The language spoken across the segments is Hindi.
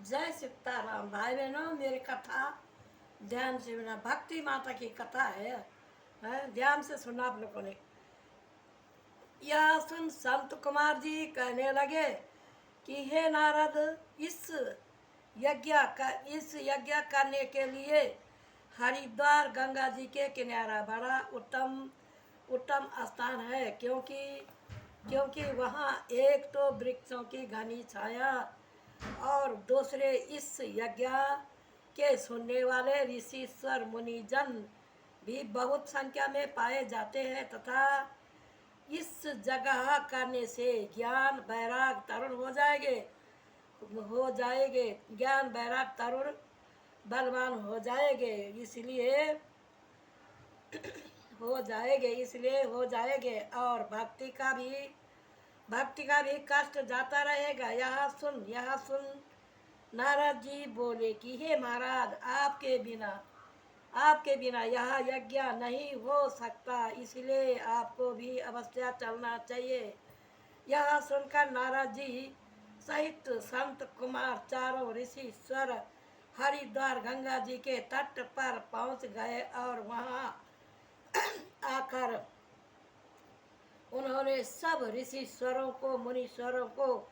जय सीताराम भाई बहनों। मेरी कथा ध्यान से सुना। भक्ति माता की कथा है, ध्यान से सुना आप लोगों ने। यह सुन संत कुमार जी कहने लगे कि हे नारद, इस यज्ञ करने के लिए हरिद्वार गंगा जी के किनारा बड़ा उत्तम उत्तम स्थान है, क्योंकि वहाँ एक तो वृक्षों की घनी छाया और दूसरे इस यज्ञ के सुनने वाले ऋषिश्वर मुनिजन भी बहुत संख्या में पाए जाते हैं तथा इस जगह करने से ज्ञान वैराग तरुण हो जाएंगे ज्ञान वैराग तरुण बलवान हो जाएंगे और भक्ति का भी कष्ट जाता रहेगा। यह सुन नारद जी बोले कि हे महाराज, आपके बिना यह यज्ञ नहीं हो सकता, इसलिए आपको भी अवश्य चलना चाहिए। यह सुनकर नारद जी सहित संत कुमार चारों ऋषि स्वर हरिद्वार गंगा जी के तट पर पहुंच गए और वहां आकर उन्होंने सब मुनीश्वरों को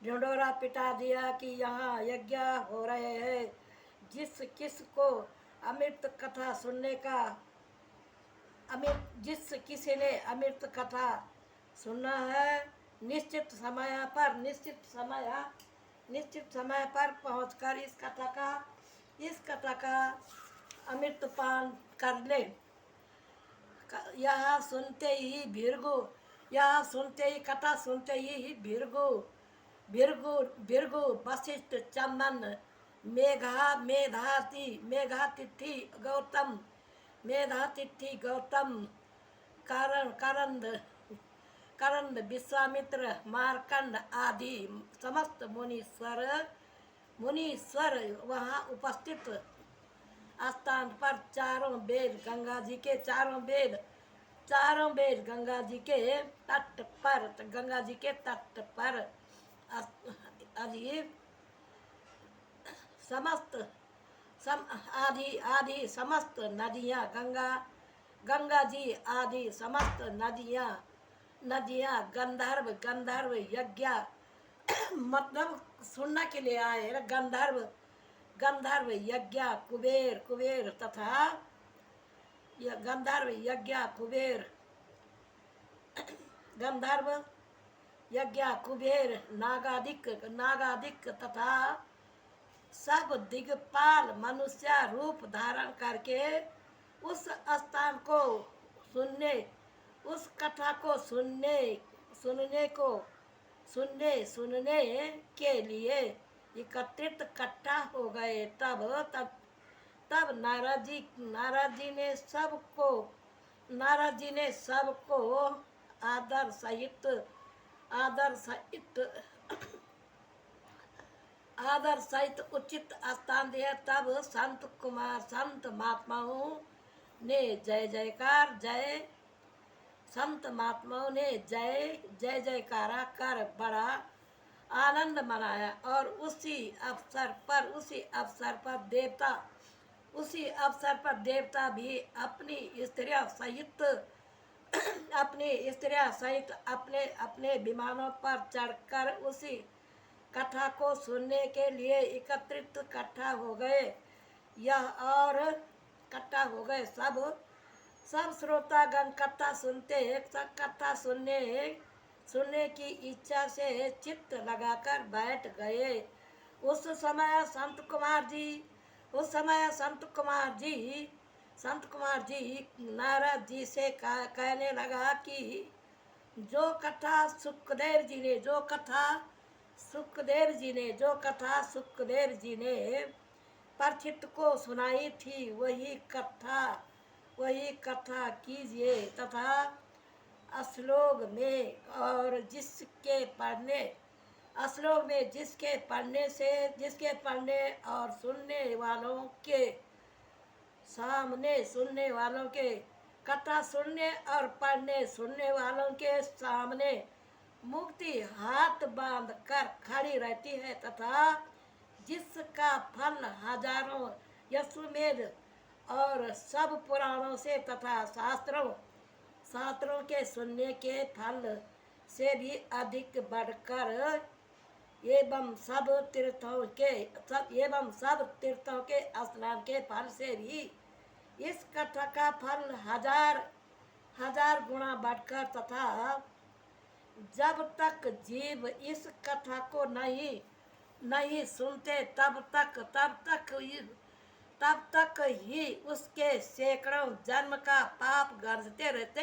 ढिंढोरा पिटा दिया कि यहाँ यज्ञ हो रहे हैं। जिस किसी ने अमृत कथा सुनना है, निश्चित समय पर पहुंचकर इस कथा का अमृत पान कर ले। यह कथा सुनते ही भृगु वशिष्ठ चमन मेधातिथि गौतम करंद विश्वामित्र मार्कंड आदि समस्त मुनीश्वर वहाँ उपस्थित स्थान पर चारों वेद गंगा जी के तट पर आदि समस्त नदियाँ गंगा जी आदि समस्त नदियाँ गंधर्व यज्ञ मतलब सुनने के लिए आए हैं। गंधर्व यज्ञ कुबेर तथा गंधर्व यज्ञ कुबेर नागादिक तथा सब दिग्पाल मनुष्य रूप धारण करके उस स्थान को उस कथा को सुनने के लिए एकत्रित इकट्ठा हो गए। तब नारद जी ने सबको आदर सहित उचित स्थान दिया। तब संत महात्माओं ने जय जयकारा कर बड़ा आनंद मनाया और उसी अवसर पर देवता भी अपनी स्त्रियां सहित अपने विमानों पर चढ़कर उसी कथा को सुनने के लिए इकट्ठा हो गए। सब श्रोतागण कथा सुनने की इच्छा से चित्त लगाकर बैठ गए। उस समय संत कुमार जी नारद जी से कहने लगा कि जो कथा सुखदेव जी ने परीक्षित को सुनाई थी वही कथा कीजिए तथा श्लोक में जिसके पढ़ने और सुनने वालों के कथा सुनने और सुनने वालों के सामने मुक्ति हाथ बांध कर खड़ी रहती है तथा जिसका फल हजारों यशुमेध और सब पुराणों से तथा शास्त्रों शास्त्रों के सुनने के फल से भी अधिक बढ़कर एवं सब तीर्थों के स्नान के फल से भी इस कथा का फल हजार हजार गुना बढ़कर तथा जब तक जीव इस कथा को नहीं नहीं सुनते तब तक ही उसके सैकड़ों जन्म का पाप गरजते रहते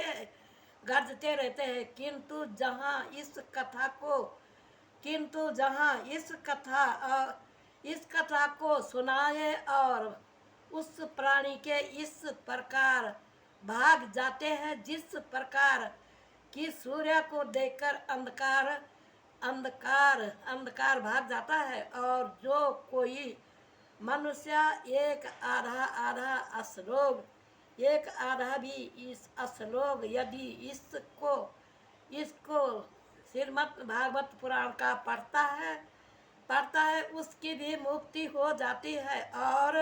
हैं। किंतु जहाँ इस कथा को सुनाए और उस प्राणी के इस प्रकार भाग जाते हैं जिस प्रकार कि सूर्य को देखकर अंधकार भाग जाता है। और जो कोई मनुष्य एक आधा भी इस श्लोक यदि इसको श्रीमद् भागवत पुराण का पढ़ता है उसकी भी मुक्ति हो जाती है। और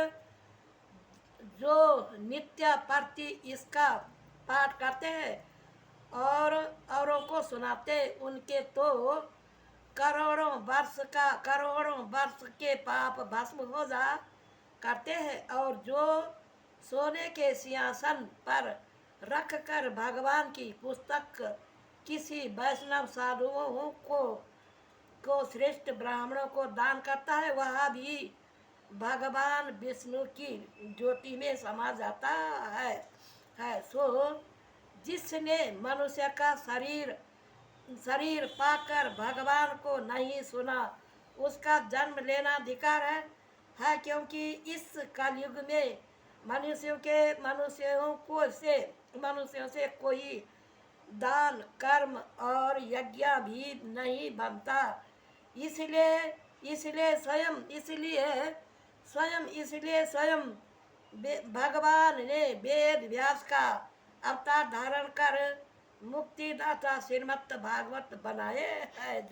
जो नित्य प्रति इसका पाठ करते हैं और औरों को सुनाते उनके तो करोड़ों वर्ष के पाप भस्म हो जा करते हैं। और जो सोने के सिंहासन पर रखकर भगवान की पुस्तक किसी वैष्णव साधुओं को श्रेष्ठ ब्राह्मणों को दान करता है वह भी भगवान विष्णु की ज्योति में समा जाता है। सो जिसने मनुष्य का शरीर पाकर भगवान को नहीं सुना उसका जन्म लेना अधिकार है क्योंकि इस कलयुग में मनुष्यों से कोई दान कर्म और यज्ञ भी नहीं बनता। इसलिए स्वयं भगवान ने वेद व्यास का अवतार धारण कर मुक्तिदाता श्रीमद् भागवत बनाए हैं।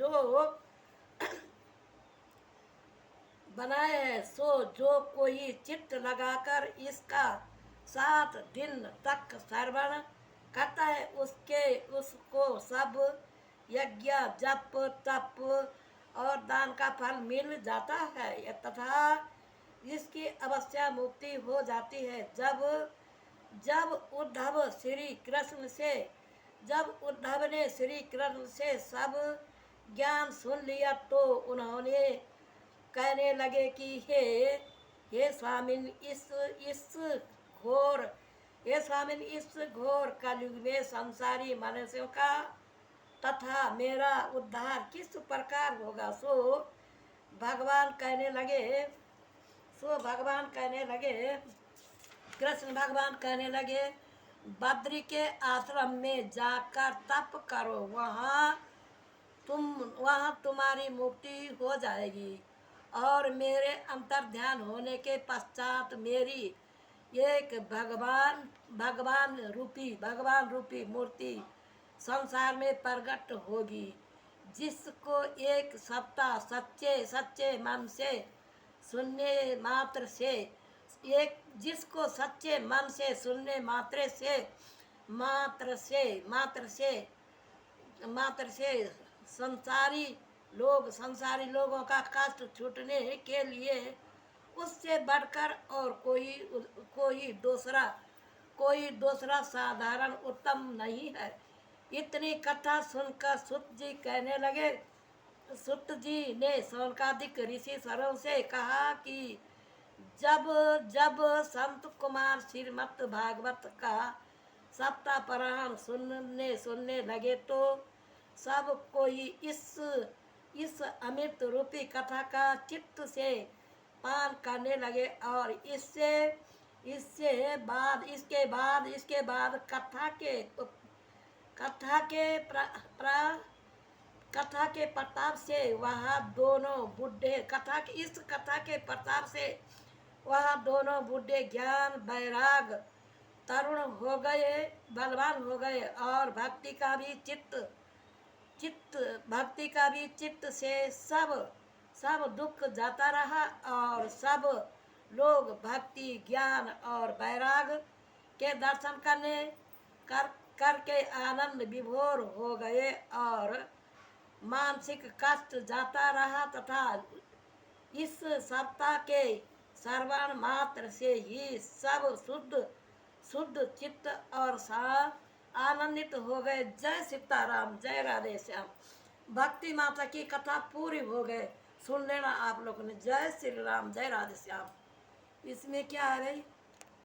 सो जो कोई चित्त लगाकर इसका 7 दिन तक श्रवण करता है उसको सब यज्ञ जप तप और दान का फल मिल जाता है तथा इसकी अवश्य मुक्ति हो जाती है। जब उद्धव ने श्री कृष्ण से सब ज्ञान सुन लिया तो उन्होंने कहने लगे कि हे स्वामिन इस घोर कलयुग में संसारी मनुष्यों का तथा मेरा उद्धार किस प्रकार होगा। सो भगवान कहने लगे कृष्ण भगवान कहने लगे बद्री के आश्रम में जाकर तप करो वहाँ तुम्हारी मुक्ति हो जाएगी। और मेरे अंतर ध्यान होने के पश्चात मेरी एक भगवान रूपी मूर्ति संसार में प्रकट होगी जिसको एक सप्ताह सच्चे मन से सुनने मात्र से संसारी लोगों का कष्ट छूटने के लिए उससे बढ़कर और कोई दूसरा साधारण उत्तम नहीं है। इतनी कथा सुनकर सुत जी ने शौनकादिक ऋषि सरों से कहा कि जब संत कुमार श्रीमद् भागवत का सप्ताह पुराण सुनने लगे तो सब कोई इस अमृत रूपी कथा का चित्त से पान करने लगे। और इसके बाद कथा के प्रताप से वह दोनों बूढ़े ज्ञान वैराग तरुण हो गए बलवान हो गए और भक्ति का भी चित्त से सब सब दुख जाता रहा और सब लोग भक्ति ज्ञान और वैराग के दर्शन कर करके आनंद विभोर हो गए और मानसिक कष्ट जाता रहा तथा इस सप्ताह के श्रवण मात्र से ही सब शुद्ध शुद्ध चित्त और आनंदित हो गए। जय सीताराम, जय राधे श्याम। भक्ति माता की कथा पूरी हो गए, सुन लेना आप लोगों ने। जय श्री राम, जय राधे श्याम। इसमें क्या है भाई?